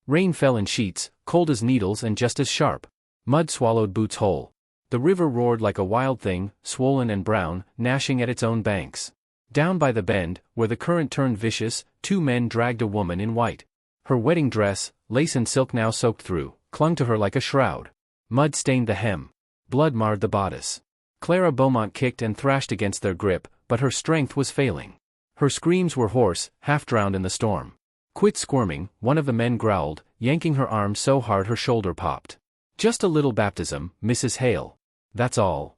Rain fell in sheets, cold as needles and just as sharp. Mud swallowed boots whole. The river roared like a wild thing, swollen and brown, gnashing at its own banks. Down by the bend, where the current turned vicious, two men dragged a woman in white. Her wedding dress, lace and silk now soaked through, clung to her like a shroud. Mud stained the hem. Blood marred the bodice. Clara Beaumont kicked and thrashed against their grip, but her strength was failing. Her screams were hoarse, half drowned in the storm. "Quit squirming," one of the men growled, yanking her arm so hard her shoulder popped. "Just a little baptism, Mrs. Hale. That's all."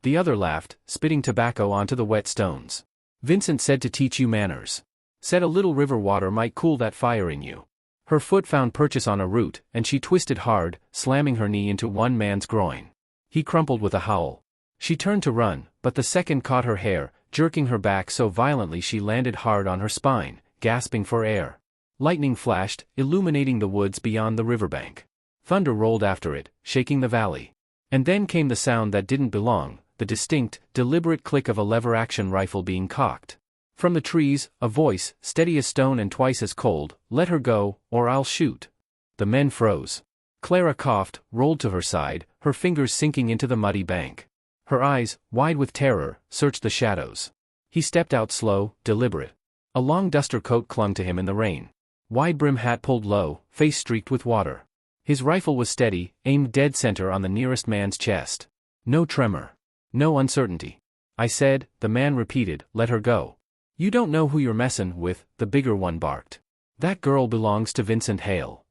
The other laughed, spitting tobacco onto the wet stones. "Vincent said to teach you manners. Said a little river water might cool that fire in you." Her foot found purchase on a root, and she twisted hard, slamming her knee into one man's groin. He crumpled with a howl. She turned to run, but the second caught her hair, jerking her back so violently she landed hard on her spine, gasping for air. Lightning flashed, illuminating the woods beyond the riverbank. Thunder rolled after it, shaking the valley. And then came the sound that didn't belong, the distinct, deliberate click of a lever-action rifle being cocked. From the trees, a voice, steady as stone and twice as cold, "Let her go, or I'll shoot." The men froze. Clara coughed, rolled to her side, her fingers sinking into the muddy bank. Her eyes, wide with terror, searched the shadows. He stepped out slow, deliberate. A long duster coat clung to him in the rain. Wide-brim hat pulled low, face streaked with water. His rifle was steady, aimed dead center on the nearest man's chest. No tremor. No uncertainty. "I said," the man repeated, "let her go." "You don't know who you're messin' with," the bigger one barked. "That girl belongs to Vincent Hale."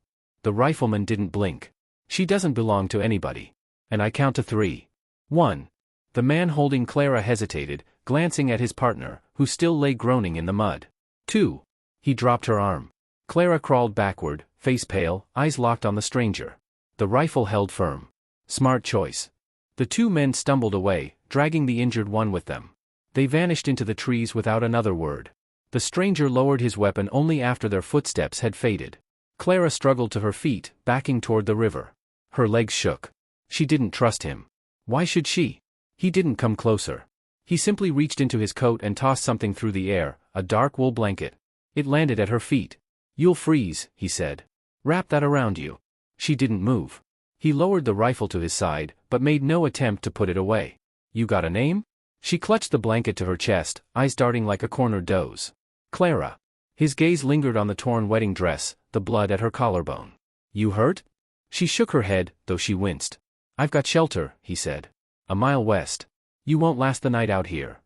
The rifleman didn't blink. "She doesn't belong to anybody. And I count to 3. 1. The man holding Clara hesitated, glancing at his partner, who still lay groaning in the mud. 2. He dropped her arm. Clara crawled backward, face pale, eyes locked on the stranger. The rifle held firm. Smart choice. The two men stumbled away, dragging the injured one with them. They vanished into the trees without another word. The stranger lowered his weapon only after their footsteps had faded. Clara struggled to her feet, backing toward the river. Her legs shook. She didn't trust him. Why should she? He didn't come closer. He simply reached into his coat and tossed something through the air, a dark wool blanket. It landed at her feet. "You'll freeze," he said. "Wrap that around you." She didn't move. He lowered the rifle to his side, but made no attempt to put it away. "You got a name?" She clutched the blanket to her chest, eyes darting like a cornered doe's. "Clara." His gaze lingered on the torn wedding dress, the blood at her collarbone. "You hurt?" She shook her head, though she winced. "I've got shelter," he said. "A mile west. You won't last the night out here."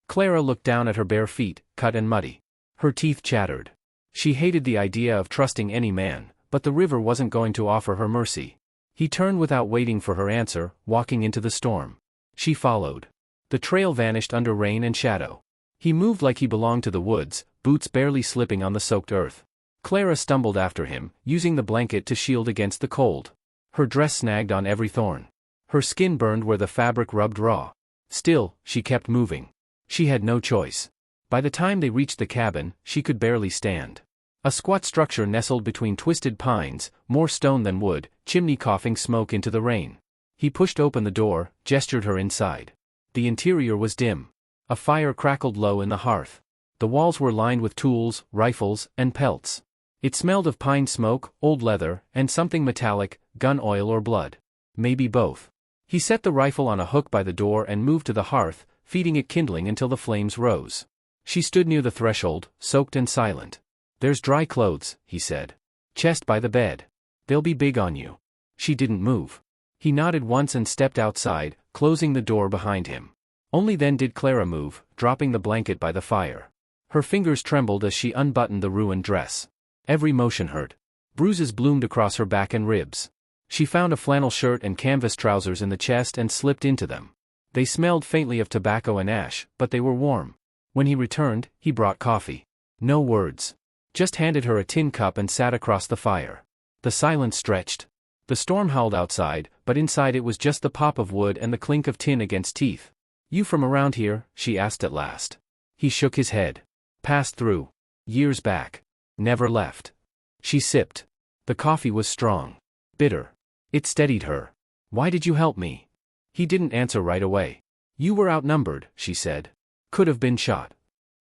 Clara looked down at her bare feet, cut and muddy. Her teeth chattered. She hated the idea of trusting any man, but the river wasn't going to offer her mercy. He turned without waiting for her answer, walking into the storm. She followed. The trail vanished under rain and shadow. He moved like he belonged to the woods, boots barely slipping on the soaked earth. Clara stumbled after him, using the blanket to shield against the cold. Her dress snagged on every thorn. Her skin burned where the fabric rubbed raw. Still, she kept moving. She had no choice. By the time they reached the cabin, she could barely stand. A squat structure nestled between twisted pines, more stone than wood, chimney coughing smoke into the rain. He pushed open the door, gestured her inside. The interior was dim. A fire crackled low in the hearth. The walls were lined with tools, rifles, and pelts. It smelled of pine smoke, old leather, and something metallic, gun oil or blood. Maybe both. He set the rifle on a hook by the door and moved to the hearth, feeding it kindling until the flames rose. She stood near the threshold, soaked and silent. "There's dry clothes," he said. "Chest by the bed. They'll be big on you." She didn't move. He nodded once and stepped outside, closing the door behind him. Only then did Clara move, dropping the blanket by the fire. Her fingers trembled as she unbuttoned the ruined dress. Every motion hurt. Bruises bloomed across her back and ribs. She found a flannel shirt and canvas trousers in the chest and slipped into them. They smelled faintly of tobacco and ash, but they were warm. When he returned, he brought coffee. No words. Just handed her a tin cup and sat across the fire. The silence stretched. The storm howled outside, but inside it was just the pop of wood and the clink of tin against teeth. "You from around here?" she asked at last. He shook his head. "Passed through. Years back. Never left." She sipped. The coffee was strong. Bitter. It steadied her. "Why did you help me?" He didn't answer right away. "You were outnumbered," she said. "Could have been shot."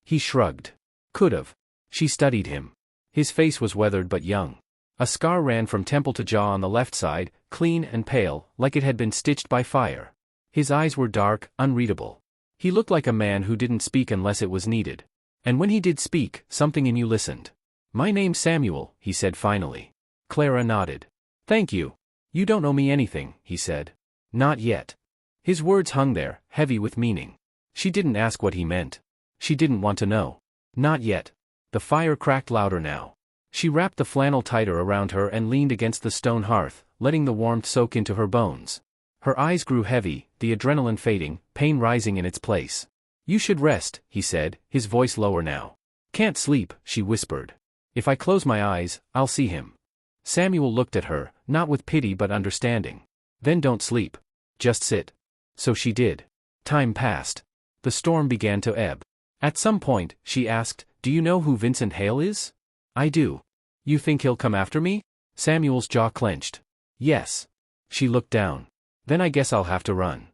He shrugged. "Could have." She studied him. His face was weathered but young. A scar ran from temple to jaw on the left side, clean and pale, like it had been stitched by fire. His eyes were dark, unreadable. He looked like a man who didn't speak unless it was needed. And when he did speak, something in you listened. "My name's Samuel," he said finally. Clara nodded. "Thank you. You don't owe me anything," he said. "Not yet." His words hung there, heavy with meaning. She didn't ask what he meant. She didn't want to know. Not yet. The fire cracked louder now. She wrapped the flannel tighter around her and leaned against the stone hearth, letting the warmth soak into her bones. Her eyes grew heavy, the adrenaline fading, pain rising in its place. "You should rest," he said, his voice lower now. "Can't sleep," she whispered. "If I close my eyes, I'll see him." Samuel looked at her, not with pity but understanding. "Then don't sleep. Just sit." So she did. Time passed. The storm began to ebb. At some point, she asked, "Do you know who Vincent Hale is?" "I do." "You think he'll come after me?" Samuel's jaw clenched. "Yes." She looked down. "Then I guess I'll have to run."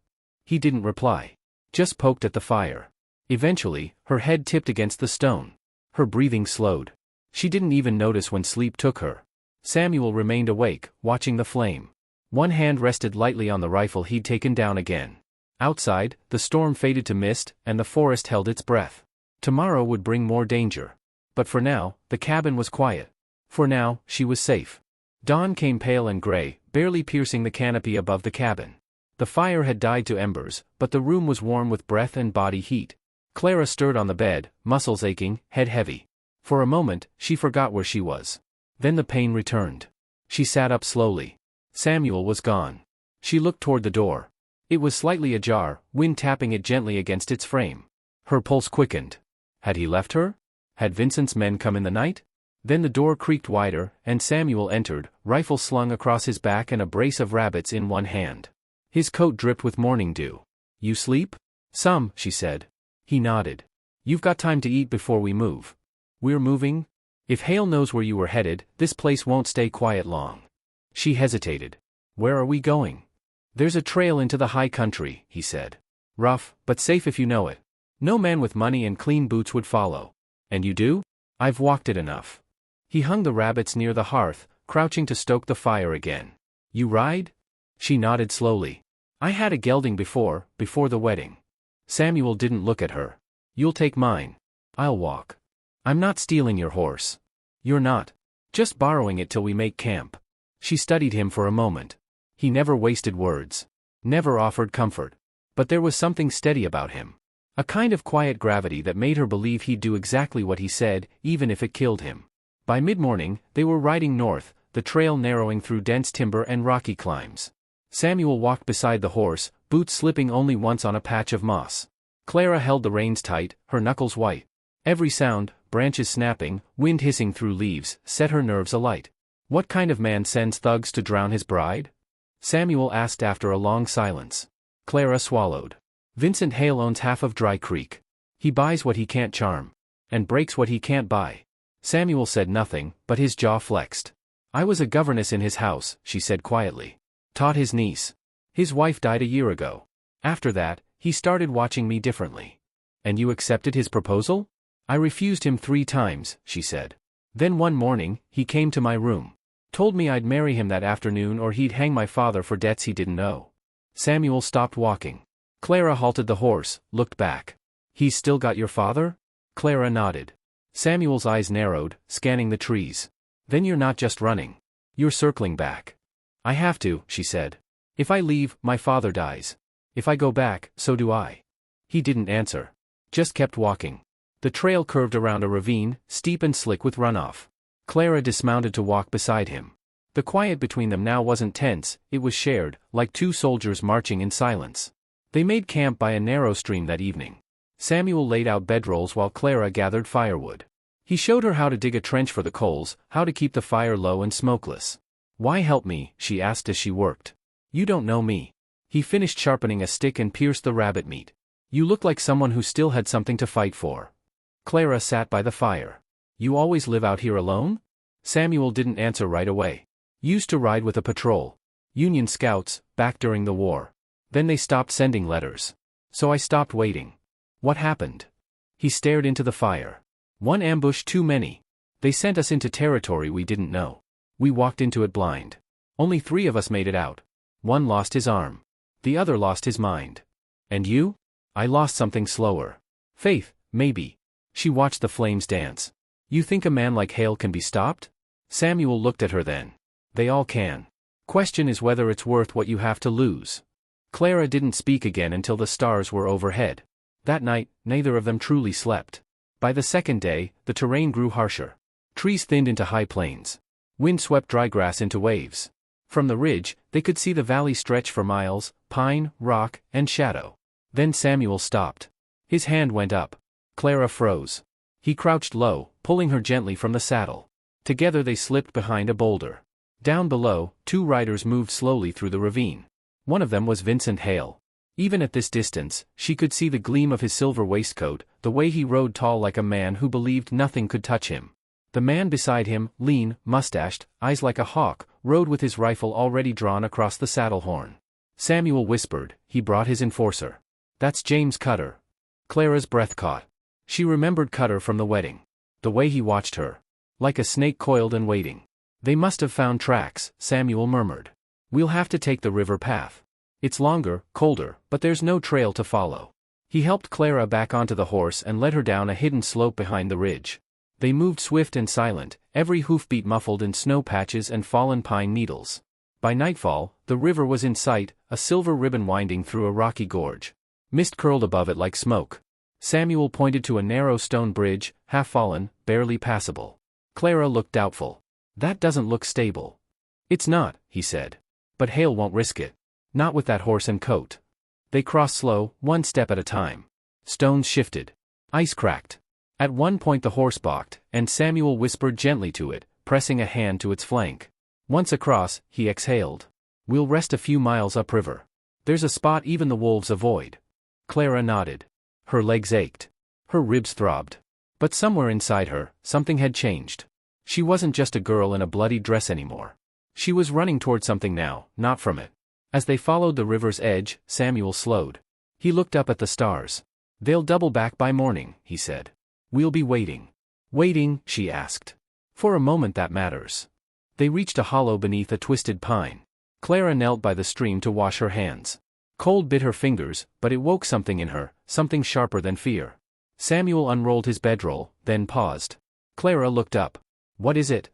He didn't reply. Just poked at the fire. Eventually, her head tipped against the stone. Her breathing slowed. She didn't even notice when sleep took her. Samuel remained awake, watching the flame. One hand rested lightly on the rifle he'd taken down again. Outside, the storm faded to mist, and the forest held its breath. Tomorrow would bring more danger. But for now, the cabin was quiet. For now, she was safe. Dawn came pale and gray, barely piercing the canopy above the cabin. The fire had died to embers, but the room was warm with breath and body heat. Clara stirred on the bed, muscles aching, head heavy. For a moment, she forgot where she was. Then the pain returned. She sat up slowly. Samuel was gone. She looked toward the door. It was slightly ajar, wind tapping it gently against its frame. Her pulse quickened. Had he left her? Had Vincent's men come in the night? Then the door creaked wider, and Samuel entered, rifle slung across his back and a brace of rabbits in one hand. His coat dripped with morning dew. "You sleep?" "Some," she said. He nodded. "You've got time to eat before we move." "We're moving?" "If Hale knows where you were headed, this place won't stay quiet long." She hesitated. "Where are we going?" "There's a trail into the high country," he said. "Rough, but safe if you know it. No man with money and clean boots would follow." "And you do?" "I've walked it enough." He hung the rabbits near the hearth, crouching to stoke the fire again. "You ride?" She nodded slowly. "I had a gelding before the wedding." Samuel didn't look at her. "You'll take mine." "I'll walk." "I'm not stealing your horse." "You're not. Just borrowing it till we make camp." She studied him for a moment. He never wasted words. Never offered comfort. But there was something steady about him. A kind of quiet gravity that made her believe he'd do exactly what he said, even if it killed him. By mid-morning, they were riding north, the trail narrowing through dense timber and rocky climbs. Samuel walked beside the horse, boots slipping only once on a patch of moss. Clara held the reins tight, her knuckles white. Every sound, branches snapping, wind hissing through leaves, set her nerves alight. What kind of man sends thugs to drown his bride? Samuel asked after a long silence. Clara swallowed. "Vincent Hale owns half of Dry Creek. He buys what he can't charm. And breaks what he can't buy." Samuel said nothing, but his jaw flexed. "I was a governess in his house," she said quietly. "Taught his niece. His wife died a year ago. After that, he started watching me differently." "And you accepted his proposal?" "I refused him 3 times, she said. "Then one morning, he came to my room. Told me I'd marry him that afternoon or he'd hang my father for debts he didn't owe." Samuel stopped walking. Clara halted the horse, looked back. "He's still got your father?" Clara nodded. Samuel's eyes narrowed, scanning the trees. "Then you're not just running. You're circling back." "I have to," she said. "If I leave, my father dies. If I go back, so do I." He didn't answer. Just kept walking. The trail curved around a ravine, steep and slick with runoff. Clara dismounted to walk beside him. The quiet between them now wasn't tense, it was shared, like 2 soldiers marching in silence. They made camp by a narrow stream that evening. Samuel laid out bedrolls while Clara gathered firewood. He showed her how to dig a trench for the coals, how to keep the fire low and smokeless. "Why help me?" she asked as she worked. "You don't know me." He finished sharpening a stick and pierced the rabbit meat. "You look like someone who still had something to fight for." Clara sat by the fire. "You always live out here alone?" Samuel didn't answer right away. "Used to ride with a patrol. Union scouts, back during the war. Then they stopped sending letters. So I stopped waiting." "What happened?" He stared into the fire. "One ambush too many. They sent us into territory we didn't know. We walked into it blind. Only 3 of us made it out. One lost his arm. The other lost his mind. And you? I lost something slower. Faith, maybe. She watched the flames dance. You think a man like Hale can be stopped? Samuel looked at her then. They all can. Question is whether it's worth what you have to lose. Clara didn't speak again until the stars were overhead. That night, neither of them truly slept. By the second day, the terrain grew harsher. Trees thinned into high plains. Wind swept dry grass into waves. From the ridge, they could see the valley stretch for miles, pine, rock, and shadow. Then Samuel stopped. His hand went up. Clara froze. He crouched low, pulling her gently from the saddle. Together they slipped behind a boulder. Down below, 2 riders moved slowly through the ravine. One of them was Vincent Hale. Even at this distance, she could see the gleam of his silver waistcoat, the way he rode tall like a man who believed nothing could touch him. The man beside him, lean, mustached, eyes like a hawk, rode with his rifle already drawn across the saddle horn. Samuel whispered, he brought his enforcer. That's James Cutter. Clara's breath caught. She remembered Cutter from the wedding. The way he watched her. Like a snake coiled and waiting. They must have found tracks, Samuel murmured. We'll have to take the river path. It's longer, colder, but there's no trail to follow. He helped Clara back onto the horse and led her down a hidden slope behind the ridge. They moved swift and silent, every hoofbeat muffled in snow patches and fallen pine needles. By nightfall, the river was in sight, a silver ribbon winding through a rocky gorge. Mist curled above it like smoke. Samuel pointed to a narrow stone bridge, half fallen, barely passable. Clara looked doubtful. That doesn't look stable. It's not, he said. But Hale won't risk it. Not with that horse and coat. They crossed slow, 1 step at a time. Stones shifted. Ice cracked. At one point the horse balked, and Samuel whispered gently to it, pressing a hand to its flank. Once across, he exhaled. We'll rest a few miles upriver. There's a spot even the wolves avoid. Clara nodded. Her legs ached. Her ribs throbbed. But somewhere inside her, something had changed. She wasn't just a girl in a bloody dress anymore. She was running toward something now, not from it. As they followed the river's edge, Samuel slowed. He looked up at the stars. They'll double back by morning, he said. We'll be waiting. Waiting, she asked. For a moment that matters. They reached a hollow beneath a twisted pine. Clara knelt by the stream to wash her hands. Cold bit her fingers, but it woke something in her, something sharper than fear. Samuel unrolled his bedroll, then paused. Clara looked up. What is it?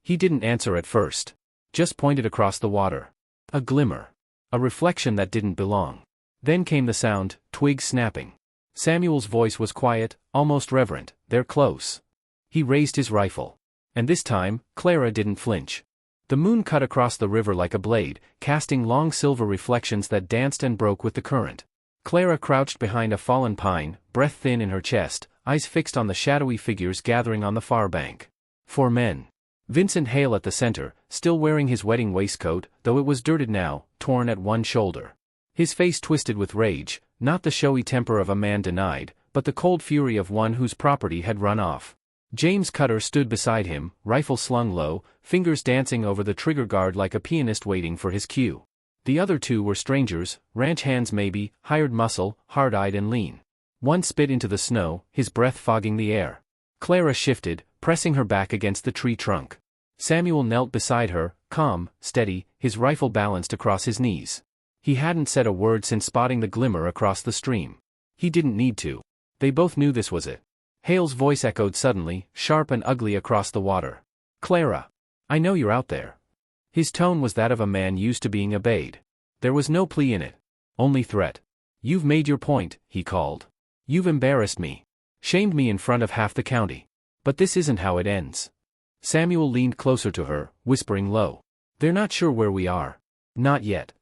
He didn't answer at first. Just pointed across the water. A glimmer. A reflection that didn't belong. Then came the sound, twigs snapping. Samuel's voice was quiet, almost reverent. They're close. He raised his rifle. And this time, Clara didn't flinch. The moon cut across the river like a blade, casting long silver reflections that danced and broke with the current. Clara crouched behind a fallen pine, breath thin in her chest, eyes fixed on the shadowy figures gathering on the far bank. 4 men. Vincent Hale at the center, still wearing his wedding waistcoat, though it was dirted now, torn at one shoulder. His face twisted with rage, not the showy temper of a man denied, but the cold fury of one whose property had run off. James Cutter stood beside him, rifle slung low, fingers dancing over the trigger guard like a pianist waiting for his cue. The other 2 were strangers, ranch hands maybe, hired muscle, hard-eyed and lean. One spit into the snow, his breath fogging the air. Clara shifted, pressing her back against the tree trunk. Samuel knelt beside her, calm, steady, his rifle balanced across his knees. He hadn't said a word since spotting the glimmer across the stream. He didn't need to. They both knew this was it. Hale's voice echoed suddenly, sharp and ugly across the water. Clara. I know you're out there. His tone was that of a man used to being obeyed. There was no plea in it. Only threat. You've made your point, he called. You've embarrassed me. Shamed me in front of half the county. But this isn't how it ends. Samuel leaned closer to her, whispering low. They're not sure where we are. Not yet.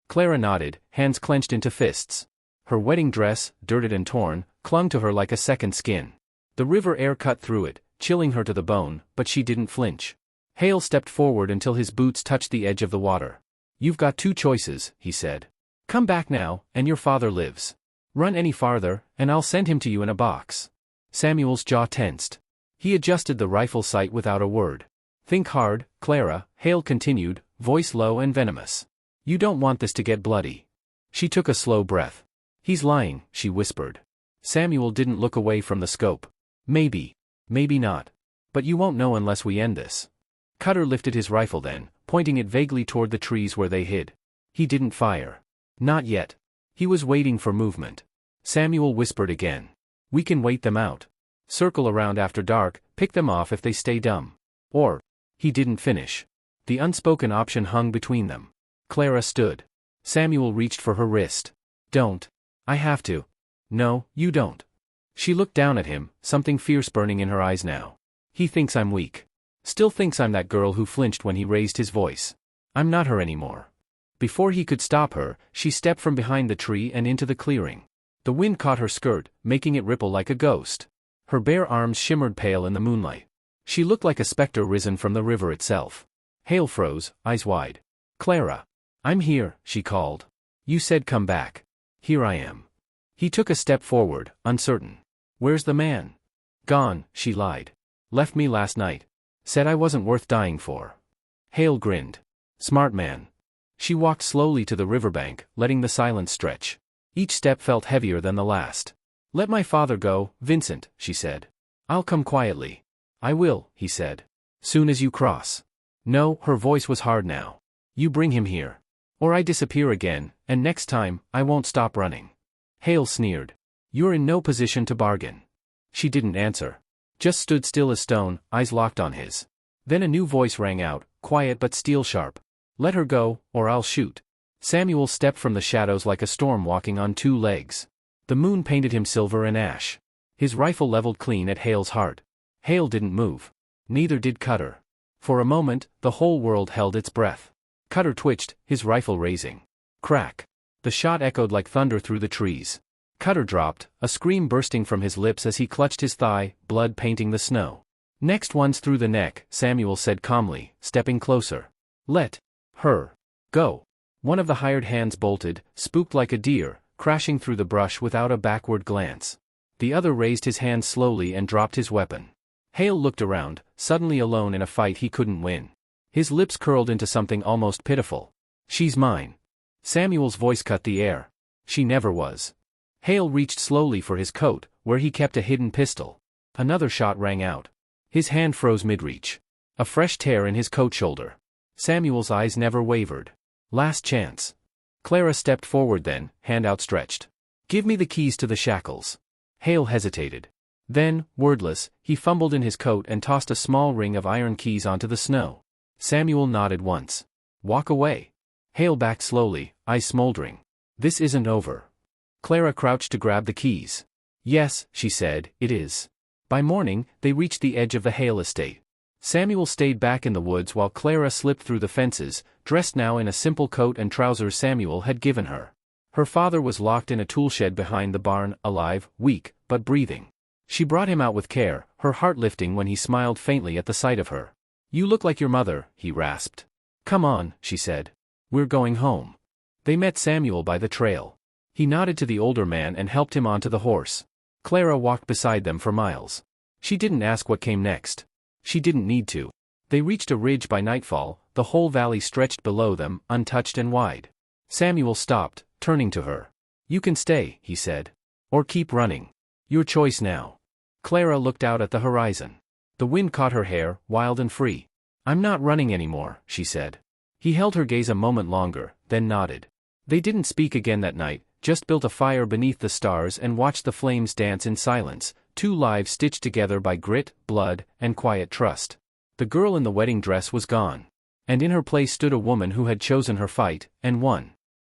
Clara nodded, hands clenched into fists. Her wedding dress, dirted and torn, clung to her like a second skin. The river air cut through it, chilling her to the bone, but she didn't flinch. Hale stepped forward until his boots touched the edge of the water. You've got 2 choices, he said. Come back now, and your father lives. Run any farther, and I'll send him to you in a box. Samuel's jaw tensed. He adjusted the rifle sight without a word. Think hard, Clara, Hale continued, voice low and venomous. You don't want this to get bloody. She took a slow breath. He's lying, she whispered. Samuel didn't look away from the scope. Maybe. Maybe not. But you won't know unless we end this. Cutter lifted his rifle then, pointing it vaguely toward the trees where they hid. He didn't fire. Not yet. He was waiting for movement. Samuel whispered again. We can wait them out. Circle around after dark, pick them off if they stay dumb. Or. He didn't finish. The unspoken option hung between them. Clara stood. Samuel reached for her wrist. Don't. I have to. No, you don't. She looked down at him, something fierce burning in her eyes now. He thinks I'm weak. Still thinks I'm that girl who flinched when he raised his voice. I'm not her anymore. Before he could stop her, she stepped from behind the tree and into the clearing. The wind caught her skirt, making it ripple like a ghost. Her bare arms shimmered pale in the moonlight. She looked like a specter risen from the river itself. Hale froze, eyes wide. Clara. I'm here, she called. You said come back. Here I am. He took a step forward, uncertain. Where's the man? Gone, she lied. Left me last night. Said I wasn't worth dying for. Hale grinned. Smart man. She walked slowly to the riverbank, letting the silence stretch. Each step felt heavier than the last. Let my father go, Vincent, she said. I'll come quietly. I will, he said. Soon as you cross. No, her voice was hard now. You bring him here. Or I disappear again, and next time, I won't stop running. Hale sneered. You're in no position to bargain. She didn't answer. Just stood still as stone, eyes locked on his. Then a new voice rang out, quiet but steel-sharp. Let her go, or I'll shoot. Samuel stepped from the shadows like a storm walking on two legs. The moon painted him silver and ash. His rifle leveled clean at Hale's heart. Hale didn't move. Neither did Cutter. For a moment, the whole world held its breath. Cutter twitched, his rifle raising. Crack. The shot echoed like thunder through the trees. Cutter dropped, a scream bursting from his lips as he clutched his thigh, blood painting the snow. Next one's through the neck, Samuel said calmly, stepping closer. Let her go. One of the hired hands bolted, spooked like a deer, crashing through the brush without a backward glance. The other raised his hand slowly and dropped his weapon. Hale looked around, suddenly alone in a fight he couldn't win. His lips curled into something almost pitiful. She's mine. Samuel's voice cut the air. She never was. Hale reached slowly for his coat, where he kept a hidden pistol. Another shot rang out. His hand froze mid-reach. A fresh tear in his coat shoulder. Samuel's eyes never wavered. Last chance. Clara stepped forward then, hand outstretched. Give me the keys to the shackles. Hale hesitated. Then, wordless, he fumbled in his coat and tossed a small ring of iron keys onto the snow. Samuel nodded once. Walk away. Hale backed slowly, eyes smoldering. This isn't over. Clara crouched to grab the keys. Yes, she said, it is. By morning, they reached the edge of the Hale estate. Samuel stayed back in the woods while Clara slipped through the fences, dressed now in a simple coat and trousers Samuel had given her. Her father was locked in a toolshed behind the barn, alive, weak, but breathing. She brought him out with care, her heart lifting when he smiled faintly at the sight of her. You look like your mother, he rasped. Come on, she said. We're going home. They met Samuel by the trail. He nodded to the older man and helped him onto the horse. Clara walked beside them for miles. She didn't ask what came next. She didn't need to. They reached a ridge by nightfall, the whole valley stretched below them, untouched and wide. Samuel stopped, turning to her. You can stay, he said. Or keep running. Your choice now. Clara looked out at the horizon. The wind caught her hair, wild and free. I'm not running anymore, she said. He held her gaze a moment longer, then nodded. They didn't speak again that night, just built a fire beneath the stars and watched the flames dance in silence, two lives stitched together by grit, blood, and quiet trust. The girl in the wedding dress was gone. And in her place stood a woman who had chosen her fight, and won.